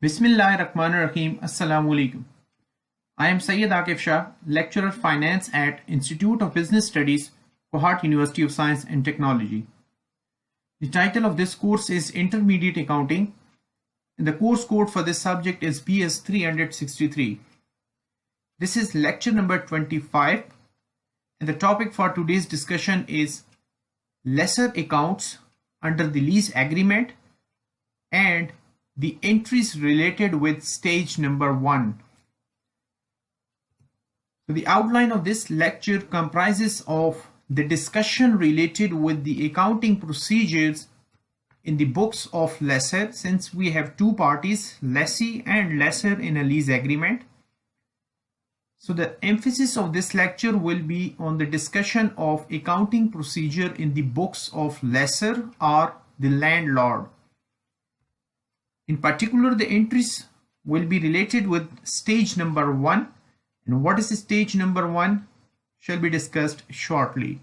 Bismillahirrahmanirrahim. Assalamu alaikum. I am Syed Akif Shah, lecturer finance at Institute of Business Studies, Kohat University of Science and Technology. The title of this course is Intermediate Accounting, and the course code for this subject is BS 363. This is lecture number 25, and the topic for today's discussion is Lessor accounts under the lease agreement and the entries related with stage number 1. So the outline of this lecture comprises of the discussion related with the accounting procedures in the books of lessor, since we have two parties, lessee and lessor, in a lease agreement. So the emphasis of this lecture will be on the discussion of accounting procedure in the books of lessor or the landlord. In particular, the entries will be related with stage number 1, and what is stage number 1 shall be discussed shortly.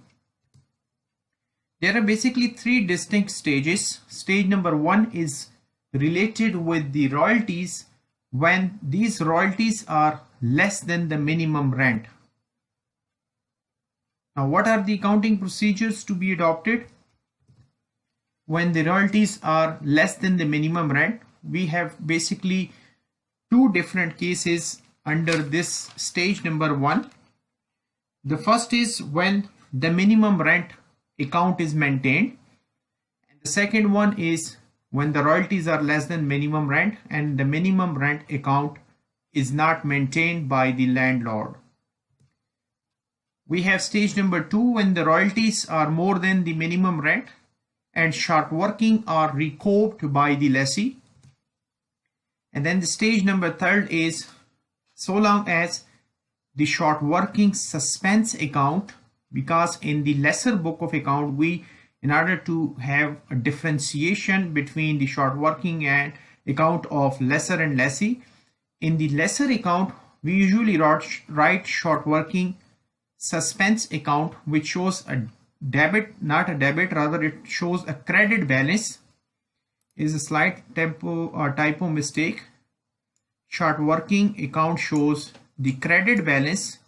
There are basically three distinct stages. Stage number 1 is related with the royalties when these royalties are less than the minimum rent. Now, what are the accounting procedures to be adopted when the royalties are less than the minimum rent? We have basically two different cases under this stage number 1. The first is when the minimum rent account is maintained, and the second one is when the royalties are less than minimum rent and the minimum rent account is not maintained by the landlord. We have stage number 2 when the royalties are more than the minimum rent and short working are recouped by the lessee. And then the stage number 3 is so long as the short working suspense account, because in the lessor book of account, we, in order to have a differentiation between the short working and account of lessor and lessee, in the lessor account, we usually write short working suspense account, which shows a debit, not a debit, rather it shows a credit balance. Is a slight typo mistake. Short working account shows the credit balance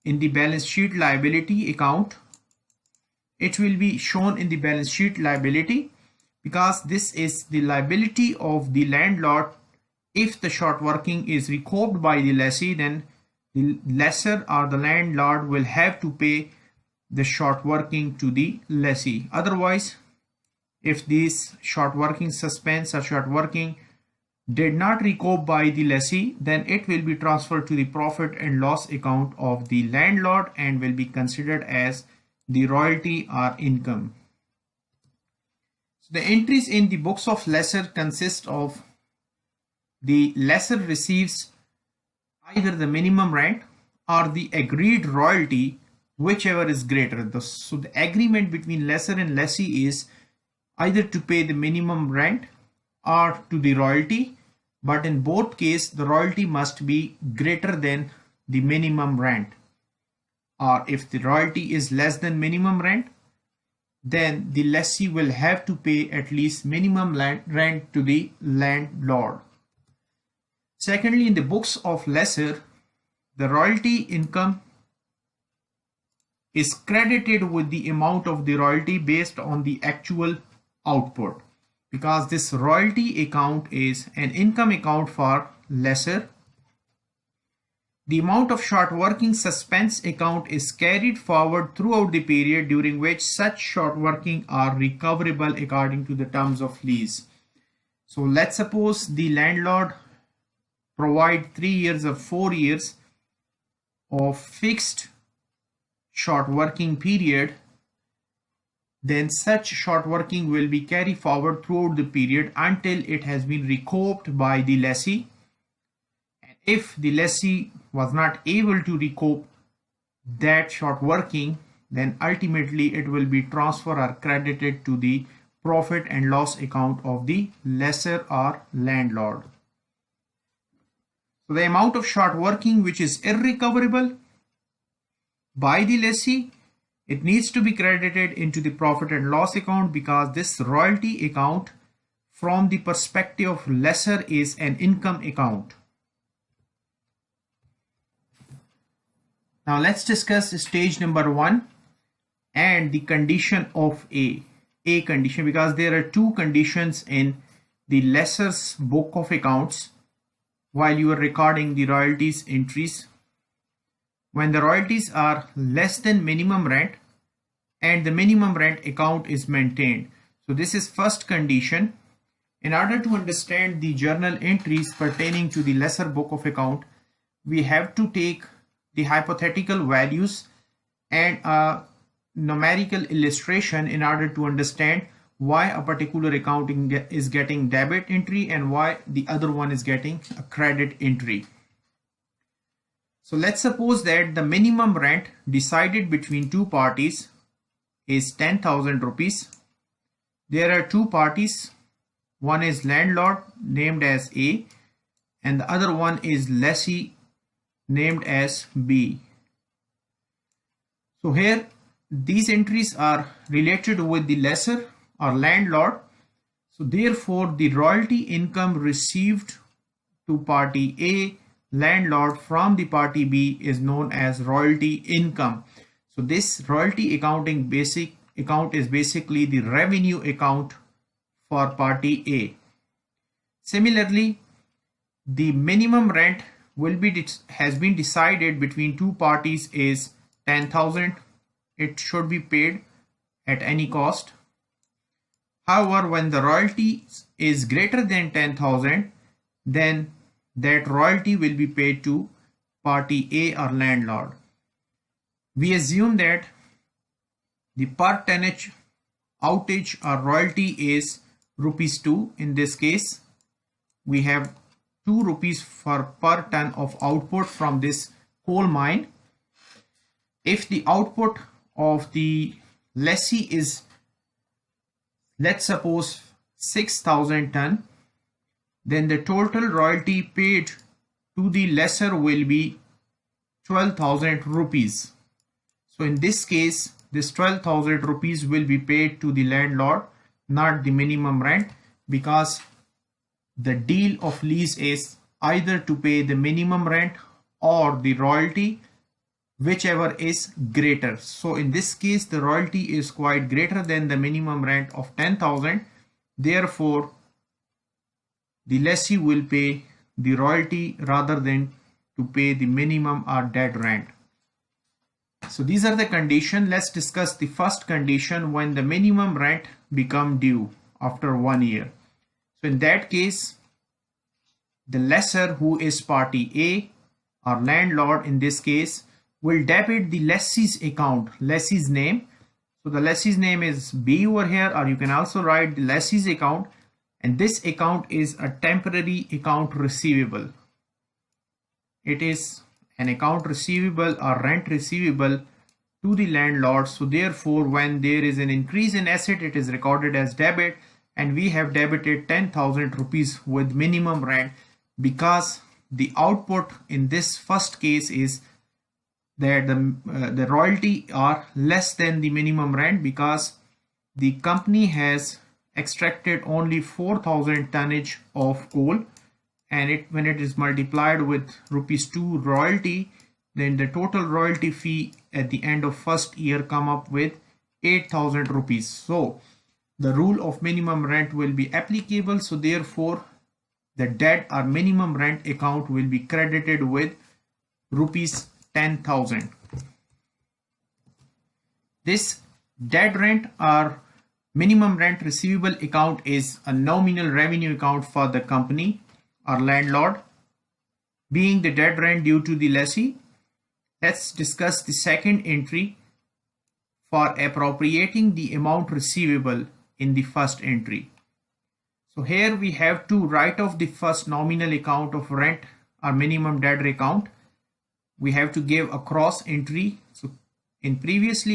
in the balance sheet liability account. It will be shown in the balance sheet liability because this is the liability of the landlord. If the short working is recouped by the lessee, then the lessor or the landlord will have to pay the short working to the lessee. Otherwise, if this short working suspense or short working did not recoup by the lessee, then it will be transferred to the profit and loss account of the landlord and will be considered as the royalty or income. So the entries in the books of lessor consist of the lessor receives either the minimum rent or the agreed royalty, whichever is greater. So the agreement between lessor and lessee is either to pay the minimum rent or to the royalty, but in both cases the royalty must be greater than the minimum rent, or if the royalty is less than minimum rent, then the lessee will have to pay at least minimum rent to the landlord. Secondly, in the books of lessor, the royalty income is credited with the amount of the royalty based on the actual output, because this royalty account is an income account for lessor. The amount of short working suspense account is carried forward throughout the period during which such short working are recoverable according to the terms of lease. So let's suppose the landlord provide 3 years or 4 years of fixed short working period, then such short working will be carried forward throughout the period until it has been recouped by the lessee. And if the lessee was not able to recoup that short working, then ultimately it will be transferred or credited to the profit and loss account of the lessor or landlord. So the amount of short working which is irrecoverable by the lessee, it needs to be credited into the profit and loss account, because this royalty account from the perspective of lessor is an income account. Now let's discuss stage number 1 and the condition of A condition, because there are two conditions in the lessor's book of accounts while you are recording the royalties entries. When the royalties are less than minimum rent and the minimum rent account is maintained. So this is first condition. In order to understand the journal entries pertaining to the lessor book of account, we have to take the hypothetical values and a numerical illustration in order to understand why a particular account is getting debit entry and why the other one is getting a credit entry. So let's suppose that the minimum rent decided between two parties is 10,000 rupees. There are two parties. One is landlord named as A and the other one is lessee named as B. So here these entries are related with the lessor or landlord. So therefore the royalty income received to party A, landlord, from the party B is known as royalty income. So this royalty accounting basic account is basically the revenue account for party A. Similarly, the minimum rent has been decided between two parties is 10,000. It should be paid at any cost. However, when the royalty is greater than 10,000, then that royalty will be paid to party A or landlord. We assume that the per tonnage outage or royalty is ₹2. In this case, we have 2 rupees for per ton of output from this coal mine. If the output of the lessee is, let's suppose, 6,000 ton, then the total royalty paid to the lessor will be 12,000 rupees. So in this case, this 12,000 rupees will be paid to the landlord, not the minimum rent, because the deal of lease is either to pay the minimum rent or the royalty, whichever is greater. So in this case, the royalty is quite greater than the minimum rent of 10,000. Therefore, the lessee will pay the royalty rather than to pay the minimum or dead rent. So these are the conditions. Let's discuss the first condition, when the minimum rent become due after 1 year. So in that case, the lessor, who is party A or landlord in this case, will debit the lessee's account, lessee's name. So the lessee's name is B over here, or you can also write the lessee's account, and this account is a temporary account receivable. It is an account receivable or rent receivable to the landlord. So therefore, when there is an increase in asset, it is recorded as debit, and we have debited 10,000 rupees with minimum rent, because the output in this first case is that the royalty are less than the minimum rent, because the company has extracted only 4,000 tonnage of coal, and when it is multiplied with ₹2 royalty, then the total royalty fee at the end of first year come up with 8,000 rupees. So the rule of minimum rent will be applicable. So therefore, the dead or minimum rent account will be credited with ₹10,000. This dead rent or minimum rent receivable account is a nominal revenue account for the company or landlord, being the dead rent due to the lessee. Let's discuss the second entry for appropriating the amount receivable in the first entry. So here we have to write off the first nominal account of rent or minimum dead account. We have to give a cross entry. So in previous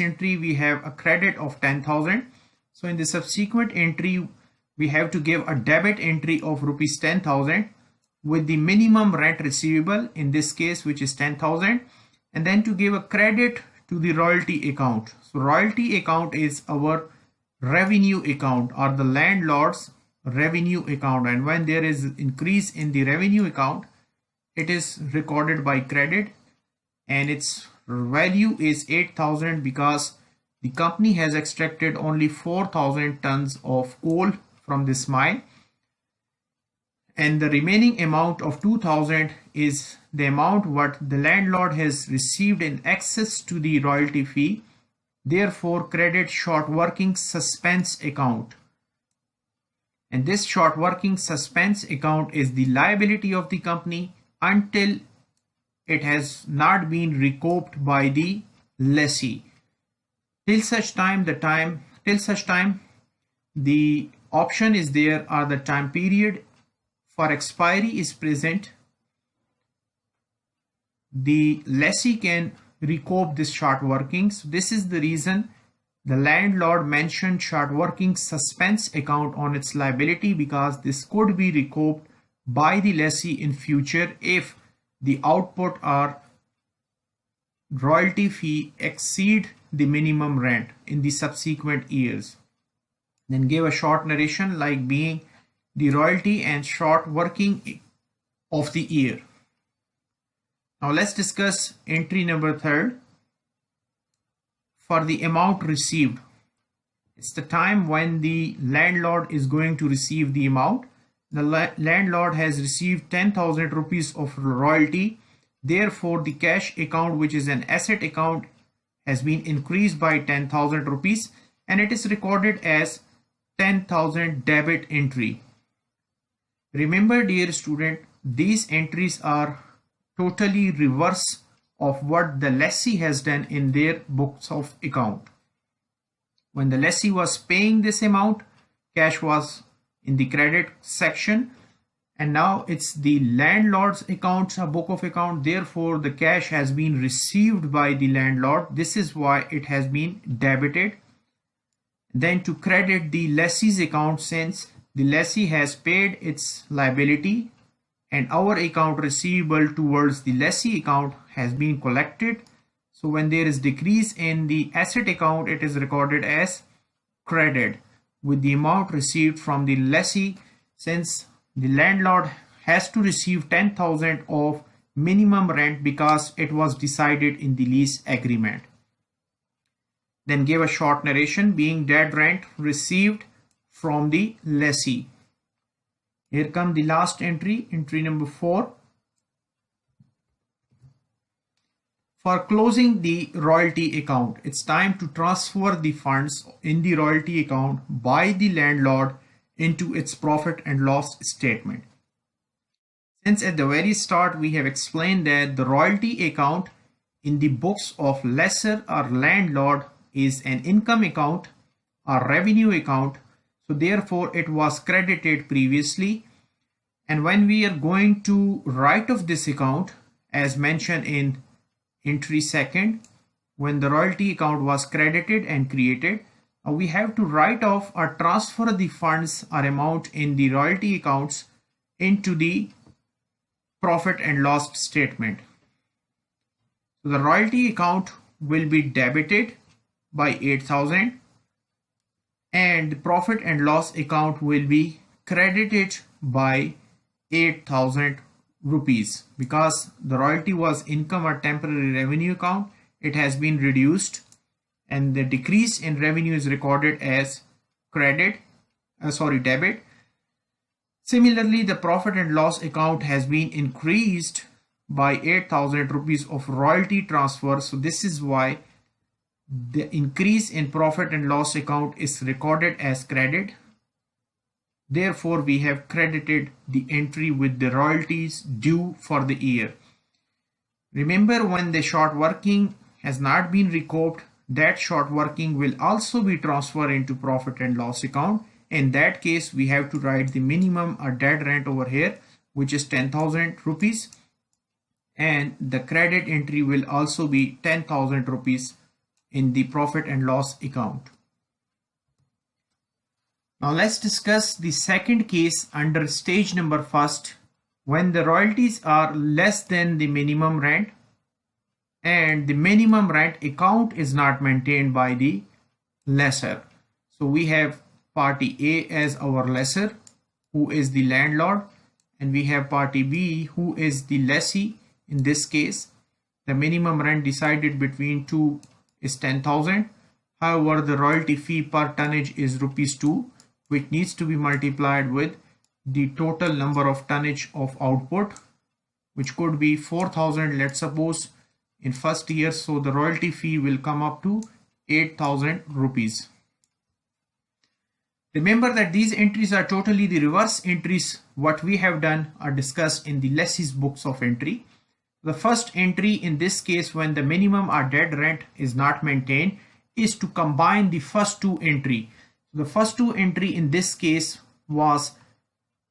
entry, we have a credit of 10,000. So in the subsequent entry, we have to give a debit entry of ₹10,000 with the minimum rent receivable, in this case, which is 10,000, and then to give a credit to the royalty account. So royalty account is our revenue account or the landlord's revenue account, and when there is increase in the revenue account, it is recorded by credit, and its value is 8,000 because the company has extracted only 4,000 tons of coal from this mine, and the remaining amount of 2,000 is the amount what the landlord has received in excess to the royalty fee. Therefore, credit short working suspense account. And this short working suspense account is the liability of the company until it has not been recouped by the lessee. Till such time the option is there or the time period for expiry is present, the lessee can recoup this short workings. This is the reason the landlord mentioned short working suspense account on its liability, because this could be recouped by the lessee in future if the output or royalty fee exceed the minimum rent in the subsequent years. Then give a short narration like being the royalty and short working of the year. Now let's discuss entry number 3. For the amount received, it's the time when the landlord is going to receive the amount. The landlord has received 10,000 rupees of royalty. Therefore, the cash account, which is an asset account, has been increased by 10,000 rupees, and it is recorded as 10,000 debit entry. Remember, dear student, these entries are totally reverse of what the lessee has done in their books of account. When the lessee was paying this amount, cash was in the credit section, and now it's the landlord's accounts, a book of account. Therefore, the cash has been received by the landlord. This is why it has been debited. Then to credit the lessee's account, since the lessee has paid its liability and our account receivable towards the lessee account has been collected. So when there is decrease in the asset account, it is recorded as credit with the amount received from the lessee, since the landlord has to receive 10,000 of minimum rent because it was decided in the lease agreement. Then give a short narration being dead rent received from the lessee. Here come the last entry, entry number 4. For closing the royalty account, it's time to transfer the funds in the royalty account by the landlord into its profit and loss statement. Since at the very start we have explained that the royalty account in the books of lessor or landlord is an income account or revenue account, so therefore it was credited previously, and when we are going to write off this account as mentioned in entry 2nd, when the royalty account was credited and created, we have to write off or transfer the funds or amount in the royalty accounts into the profit and loss statement. So the royalty account will be debited by 8,000 and the profit and loss account will be credited by 8,000 rupees. Because the royalty was income or temporary revenue account, it has been reduced and the decrease in revenue is recorded as debit. Similarly, the profit and loss account has been increased by 8,000 rupees of royalty transfer. So this is why the increase in profit and loss account is recorded as credit. Therefore, we have credited the entry with the royalties due for the year. Remember, when the short working has not been recouped, that short working will also be transferred into profit and loss account. In that case, we have to write the minimum or dead rent over here, which is 10,000 rupees. And the credit entry will also be 10,000 rupees in the profit and loss account. Now let's discuss the second case under stage number 1st, when the royalties are less than the minimum rent and the minimum rent account is not maintained by the lessor. So we have party A as our lessor, who is the landlord, and we have party B, who is the lessee. In this case, the minimum rent decided between two is 10,000. However, the royalty fee per tonnage is ₹2, which needs to be multiplied with the total number of tonnage of output, which could be 4,000, let's suppose, in first year. So the royalty fee will come up to 8,000 rupees. Remember that these entries are totally the reverse entries. What we have done are discussed in the lessee's books of entry. The first entry in this case, when the minimum or dead rent is not maintained, is to combine the first two entry. The first two entry in this case was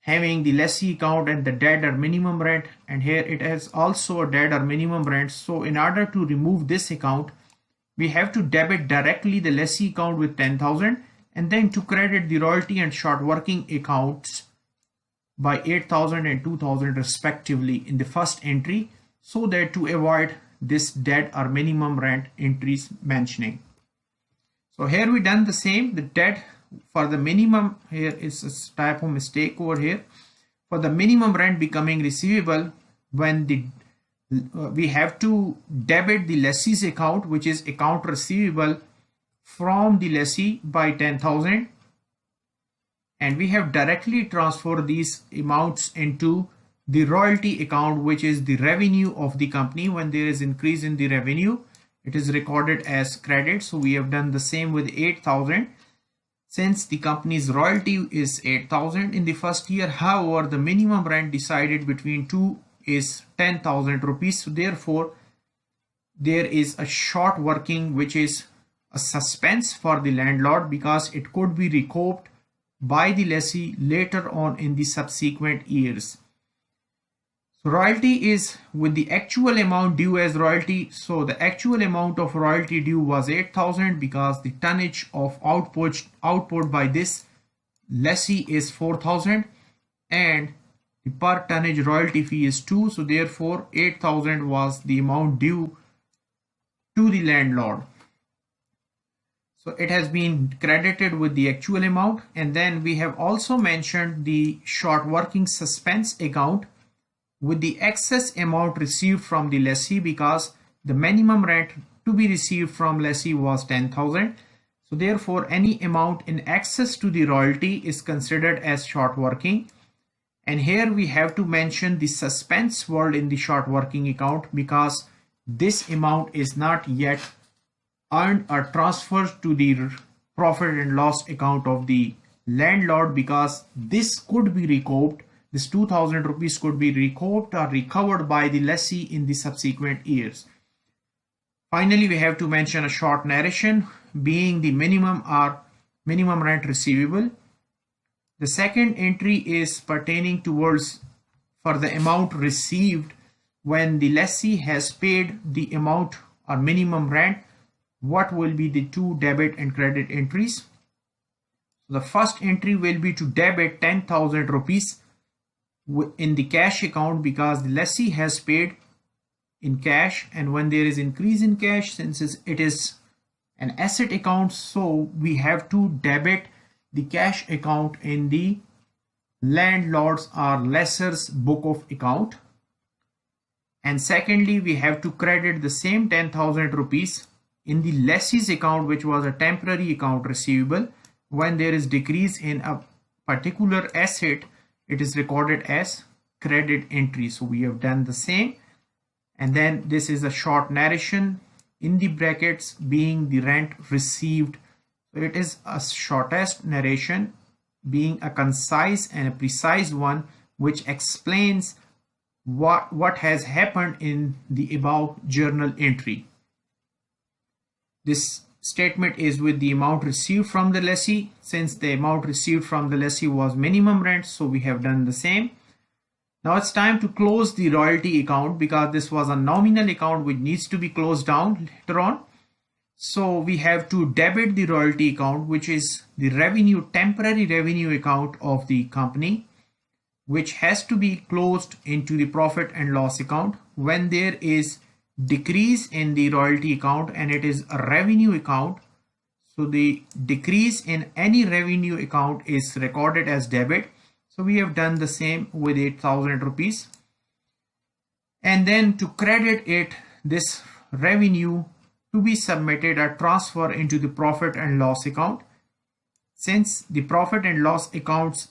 having the lessee account and the dead or minimum rent, and here it has also a dead or minimum rent. So in order to remove this account, we have to debit directly the lessee account with 10,000 and then to credit the royalty and short working accounts by 8,000 and 2,000 respectively in the first entry, so that to avoid this dead or minimum rent entries mentioning. So here we done the same. The dead for the minimum, here is a type of mistake over here. For the minimum rent becoming receivable, when the we have to debit the lessee's account, which is account receivable from the lessee by 10,000, and we have directly transferred these amounts into the royalty account, which is the revenue of the company. When there is increase in the revenue, it is recorded as credit. So we have done the same with 8,000. Since the company's royalty is 8,000 in the first year, however, the minimum rent decided between two is 10,000 rupees. So therefore, there is a short working, which is a suspense for the landlord, because it could be recouped by the lessee later on in the subsequent years. So royalty is with the actual amount due as royalty. So the actual amount of royalty due was 8,000 because the tonnage of output by this lessee is 4,000 and the per tonnage royalty fee is 2. So therefore 8,000 was the amount due to the landlord. So it has been credited with the actual amount. And then we have also mentioned the short working suspense account with the excess amount received from the lessee, because the minimum rent to be received from lessee was 10,000. So therefore any amount in excess to the royalty is considered as short working. And here we have to mention the suspense word in the short working account, because this amount is not yet earned or transferred to the profit and loss account of the landlord, because this could be recouped. This 2,000 rupees could be recouped or recovered by the lessee in the subsequent years. Finally, we have to mention a short narration being the minimum or minimum rent receivable. The second entry is pertaining towards for the amount received when the lessee has paid the amount or minimum rent. What will be the two debit and credit entries? The first entry will be to debit 10,000 rupees in the cash account, because the lessee has paid in cash, and when there is increase in cash, since it is an asset account, so we have to debit the cash account in the landlord's or lessor's book of account. And secondly, we have to credit the same 10,000 rupees in the lessee's account, which was a temporary account receivable. When there is decrease in a particular asset, it is recorded as credit entry. So we have done the same. And then this is a short narration in the brackets being the rent received. So it is a shortest narration being a concise and a precise one, which explains what has happened in the above journal entry. This statement is with the amount received from the lessee. Since the amount received from the lessee was minimum rent, so we have done the same. Now it's time to close the royalty account, because this was a nominal account which needs to be closed down later on. So we have to debit the royalty account, which is the revenue, temporary revenue account of the company, which has to be closed into the profit and loss account when there is decrease in the royalty account and it is a revenue account. So the decrease in any revenue account is recorded as debit. So we have done the same with 8,000 rupees. And then to credit it, this revenue to be submitted or transfer into the profit and loss account. Since the profit and loss accounts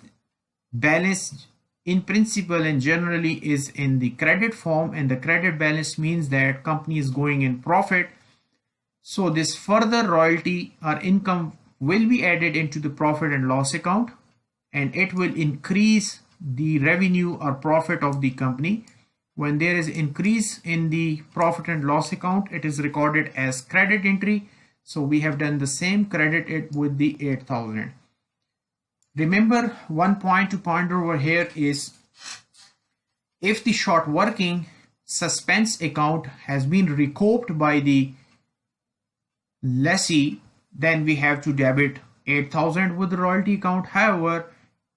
balance in principle and generally is in the credit form, and the credit balance means that company is going in profit. So this further royalty or income will be added into the profit and loss account, and it will increase the revenue or profit of the company. When there is increase in the profit and loss account, it is recorded as credit entry. So we have done the same, credit it with the 8,000. Remember, one point to ponder over here is if the short working suspense account has been recouped by the lessee, then we have to debit 8,000 with the royalty account. However,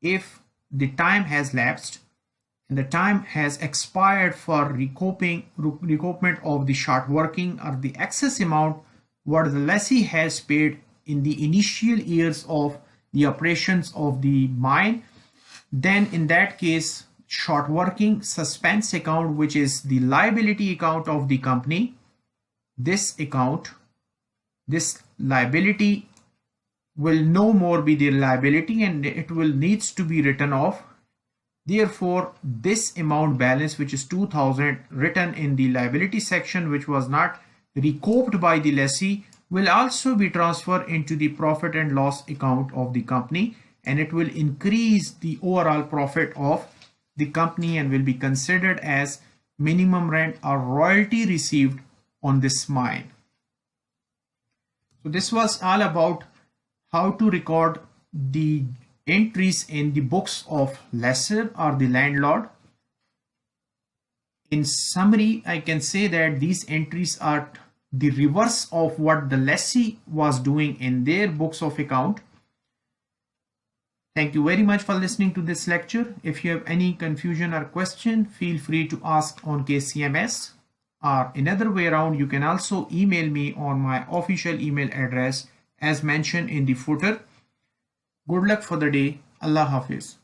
if the time has lapsed and the time has expired for recoupment of the short working or the excess amount what the lessee has paid in the initial years of the operations of the mine, then in that case short working suspense account, which is the liability account of the company, this liability will no more be the liability and it will needs to be written off. Therefore, this amount balance, which is 2,000 written in the liability section, which was not recouped by the lessee, will also be transferred into the profit and loss account of the company, and it will increase the overall profit of the company and will be considered as minimum rent or royalty received on this mine. So this was all about how to record the entries in the books of lessor or the landlord. In summary, I can say that these entries are the reverse of what the lessee was doing in their books of account. Thank you very much for listening to this lecture. If you have any confusion or question, feel free to ask on KCMS, or another way around, you can also email me on my official email address as mentioned in the footer. Good luck for the day. Allah Hafiz.